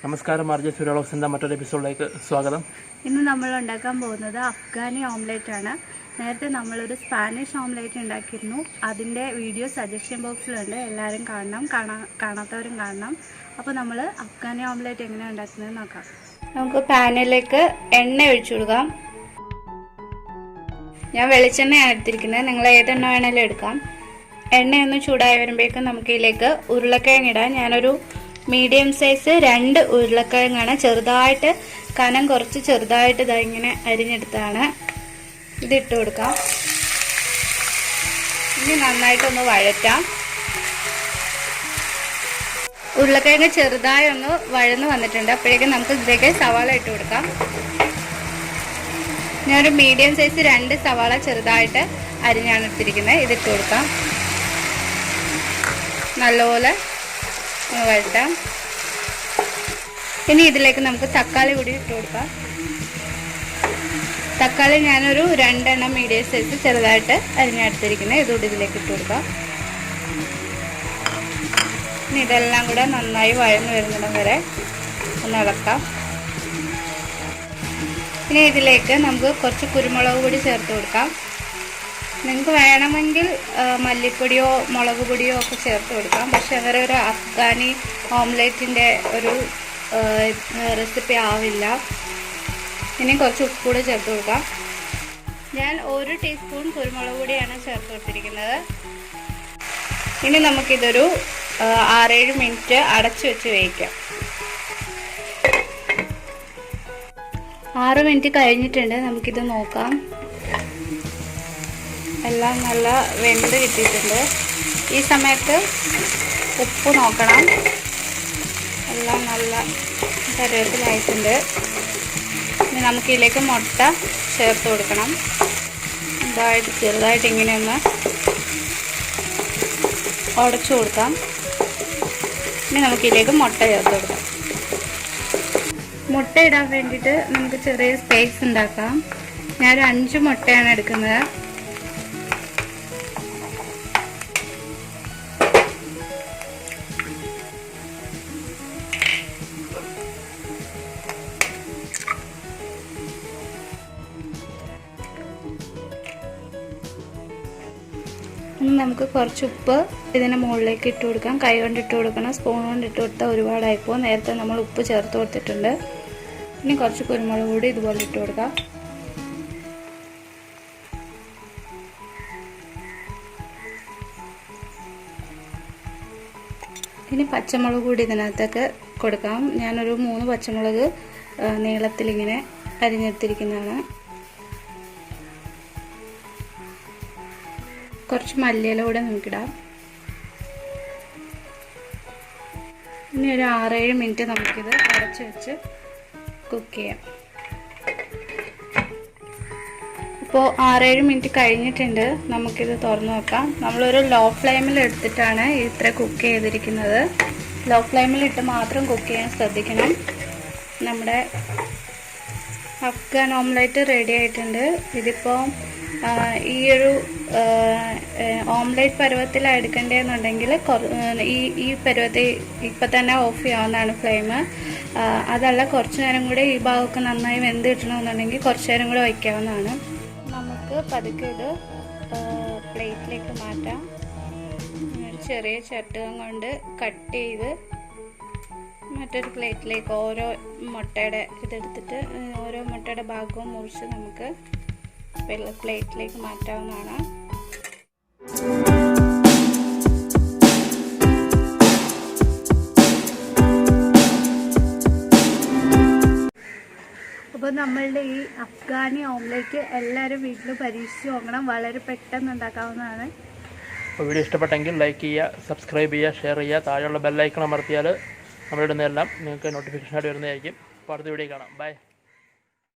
നമസ്കാരം, ആർജെ സൂര്യ മറ്റൊരു എപ്പിസോഡിലേക്ക് സ്വാഗതം. ഇന്ന് നമ്മൾ ഉണ്ടാക്കാൻ പോകുന്നത് അഫ്ഗാനി ഓംലെറ്റ് ആണ്. നേരത്തെ നമ്മളൊരു സ്പാനിഷ് ഓംലെറ്റ് ഉണ്ടാക്കിയിരുന്നു. അതിൻ്റെ വീഡിയോ സജഷൻ ബോക്സിലുണ്ട്, എല്ലാവരും കാണാത്തവരും കാണണം. അപ്പോൾ നമ്മൾ അഫ്ഗാനി ഓംലെറ്റ് എങ്ങനെയാണ് ഉണ്ടാക്കുന്നത് നോക്കാം. നമുക്ക് പാനിലേക്ക് എണ്ണ ഒഴിച്ചു കൊടുക്കാം. ഞാൻ വെളിച്ചെണ്ണയാണ് എടുത്തിരിക്കുന്നത്, നിങ്ങൾ ഏതെണ്ണ വേണമെങ്കിലും എടുക്കാം. എണ്ണയൊന്ന് ചൂടായി വരുമ്പോഴേക്കും നമുക്ക് ഇതിലേക്ക് ഉരുളക്കിഴങ്ങ് ഇടാം. ഞാനൊരു മീഡിയം സൈസ് 2 ഉരുളക്കിഴങ്ങാണ്, ചെറുതായിട്ട് കനം കുറച്ച് ചെറുതായിട്ട് ഇങ്ങനെ അരിഞ്ഞെടുത്താണ്. ഇതിട്ട് കൊടുക്കാം. ഇനി നന്നായിട്ടൊന്ന് വഴറ്റാം. ഉരുളക്കിഴങ്ങ് ചെറുതായി ഒന്ന് വഴന്ന് വന്നിട്ടുണ്ട്. അപ്പോഴേക്കും നമുക്ക് ഇതിലേക്ക് സവാള ഇട്ട് കൊടുക്കാം. ഞാനൊരു മീഡിയം സൈസ് 2 സവാള ചെറുതായിട്ട് അരിഞ്ഞാണ് എടുത്തിരിക്കുന്നത്. ഇതിട്ട് കൊടുക്കാം. നല്ലപോലെ വഴറ്റാം. ഇനി ഇതിലേക്ക് നമുക്ക് തക്കാളി കൂടി ഇട്ട് കൊടുക്കാം. തക്കാളി ഞാനൊരു 2 എണ്ണം മീഡിയം സൈസ് ചെറുതായിട്ട് അരിഞ്ഞെടുത്തിരിക്കുന്നത്. ഇതുകൂടി ഇതിലേക്ക് ഇട്ട് കൊടുക്കാം. ഇനി ഇതെല്ലാം കൂടെ നന്നായി വഴന്നു വരുന്നിടം വരെ ഒന്ന് ഇളക്കാം. ഇനി ഇതിലേക്ക് നമുക്ക് കുറച്ച് കുരുമുളക് പൊടി ചേർത്ത് കൊടുക്കാം. നിങ്ങൾക്ക് വേണമെങ്കിൽ മല്ലിപ്പൊടിയോ മുളക് പൊടിയോ ഒക്കെ ചേർത്ത് കൊടുക്കാം. പക്ഷെ അങ്ങനെ ഒരു അഫ്ഗാനി ഓംലെറ്റിൻ്റെ ഒരു റെസിപ്പി ആവില്ല. ഇനി കുറച്ച് ഉപ്പ് കൂടെ ചേർത്ത് കൊടുക്കാം. ഞാൻ 1 ടീസ്പൂൺ കുരുമുളക് പൊടിയാണ് ചേർത്ത് കൊടുത്തിരിക്കുന്നത്. ഇനി നമുക്കിതൊരു 6-7 മിനിറ്റ് അടച്ചു വെച്ച് വേവിക്കാം. 6 മിനിറ്റ് കഴിഞ്ഞിട്ടുണ്ട്. നമുക്കിത് നോക്കാം. എല്ലാം നല്ല വെന്ത് കിട്ടിയിട്ടുണ്ട്. ഈ സമയത്ത് ഉപ്പ് നോക്കണം. എല്ലാം നല്ല കരുവേപ്പിലായിട്ടുണ്ട്. ഇനി നമുക്കിതിലേക്ക് മുട്ട ചേർത്ത് കൊടുക്കണം. ചെറുതായിട്ട് ഇങ്ങനെയൊന്ന് ഉടച്ചു കൊടുക്കാം. ഇനി നമുക്കിതിലേക്ക് മുട്ട ചേർത്ത് കൊടുക്കാം. മുട്ട ഇടാൻ വേണ്ടിയിട്ട് നമുക്ക് ചെറിയ സ്പേസ് ഉണ്ടാക്കാം. ഞാനൊരു 5 മുട്ടയാണ് എടുക്കുന്നത്. ഇനി നമുക്ക് കുറച്ച് ഉപ്പ് ഇതിന് മുകളിലേക്ക് ഇട്ട് കൊടുക്കാം. കൈ കൊണ്ട് ഇട്ട് കൊടുക്കണം, സ്പൂൺ കൊണ്ട് ഇട്ട് കൊടുത്താൽ ഒരുപാടായിപ്പോൾ. നേരത്തെ നമ്മൾ ഉപ്പ് ചേർത്ത് കൊടുത്തിട്ടുണ്ട്. ഇനി കുറച്ച് കുരുമുളക് കൂടി ഇതുപോലെ ഇട്ട് കൊടുക്കാം. ഇനി പച്ചമുളക് കൂടി ഇതിനകത്തേക്ക് കൊടുക്കാം. ഞാനൊരു 3 പച്ചമുളക് നീളത്തിലിങ്ങനെ അരിഞ്ഞെടുത്തിരിക്കുന്നതാണ്. കുറച്ച് മല്ലിയില കൂടെ നമുക്കിടാം. ഇനി ഒരു 6-7 മിനിറ്റ് നമുക്കിത് അടച്ച് വെച്ച് കുക്ക് ചെയ്യാം. ഇപ്പോൾ 6-7 മിനിറ്റ് കഴിഞ്ഞിട്ടുണ്ട്. നമുക്കിത് തുറന്ന് നോക്കാം. നമ്മളൊരു ലോ ഫ്ലെയിമിൽ എടുത്തിട്ടാണ് ഇത്ര കുക്ക് ചെയ്തിരിക്കുന്നത്. ലോ ഫ്ലെയിമിലിട്ട് മാത്രം കുക്ക് ചെയ്യാൻ ശ്രദ്ധിക്കണം. നമ്മുടെ അഫ്ഗാൻ ഓംലെറ്റ് റെഡി ആയിട്ടുണ്ട്. ഇതിപ്പോൾ ഈ ഒരു ഓംലെറ്റ് പരുവത്തിലാണ് എടുക്കേണ്ടതെന്നുണ്ടെങ്കിൽ ഈ പരുവത്തിൽ ഇപ്പം തന്നെ ഓഫ് ചെയ്യാവുന്നതാണ് ഫ്ലെയിം. അതല്ല കുറച്ച് നേരം കൂടെ ഈ ഭാഗമൊക്കെ നന്നായി വെന്ത് കിട്ടണമെന്നുണ്ടെങ്കിൽ കുറച്ച് നേരം കൂടെ വയ്ക്കാവുന്നതാണ്. നമുക്ക് പതുക്കെ ഇത് പ്ലേറ്റിലേക്ക് മാറ്റാം. ഒരു ചെറിയ ചട്ടുകം കൊണ്ട് കട്ട് ചെയ്ത് മറ്റൊരു പ്ലേറ്റിലേക്ക് ഓരോ മുട്ടയുടെ ഇതെടുത്തിട്ട് ഓരോ മുട്ടയുടെ ഭാഗവും മുറിച്ച് നമുക്ക് പ്ലേറ്റിലേക്ക് മാറ്റാവുന്നതാണ്. അപ്പോൾ നമ്മളുടെ ഈ അഫ്ഗാനി ഓംലെറ്റ് എല്ലാവരും വീട്ടിൽ പരീക്ഷിച്ച് നോക്കണം. വളരെ പെട്ടെന്ന് ഉണ്ടാക്കാവുന്നതാണ്. അപ്പോൾ വീഡിയോ ഇഷ്ടപ്പെട്ടെങ്കിൽ ലൈക്ക് ചെയ്യുക, സബ്സ്ക്രൈബ് ചെയ്യുക, ഷെയർ ചെയ്യുക. താഴെയുള്ള ബെല്ലൈക്കൺ അമർത്തിയാൽ നമ്മളിടുന്നതെല്ലാം നിങ്ങൾക്ക് നോട്ടിഫിക്കേഷനായിട്ട് വരുന്നതായിരിക്കും. അപ്പോൾ അടുത്ത വീഡിയോ കാണാം. ബൈ.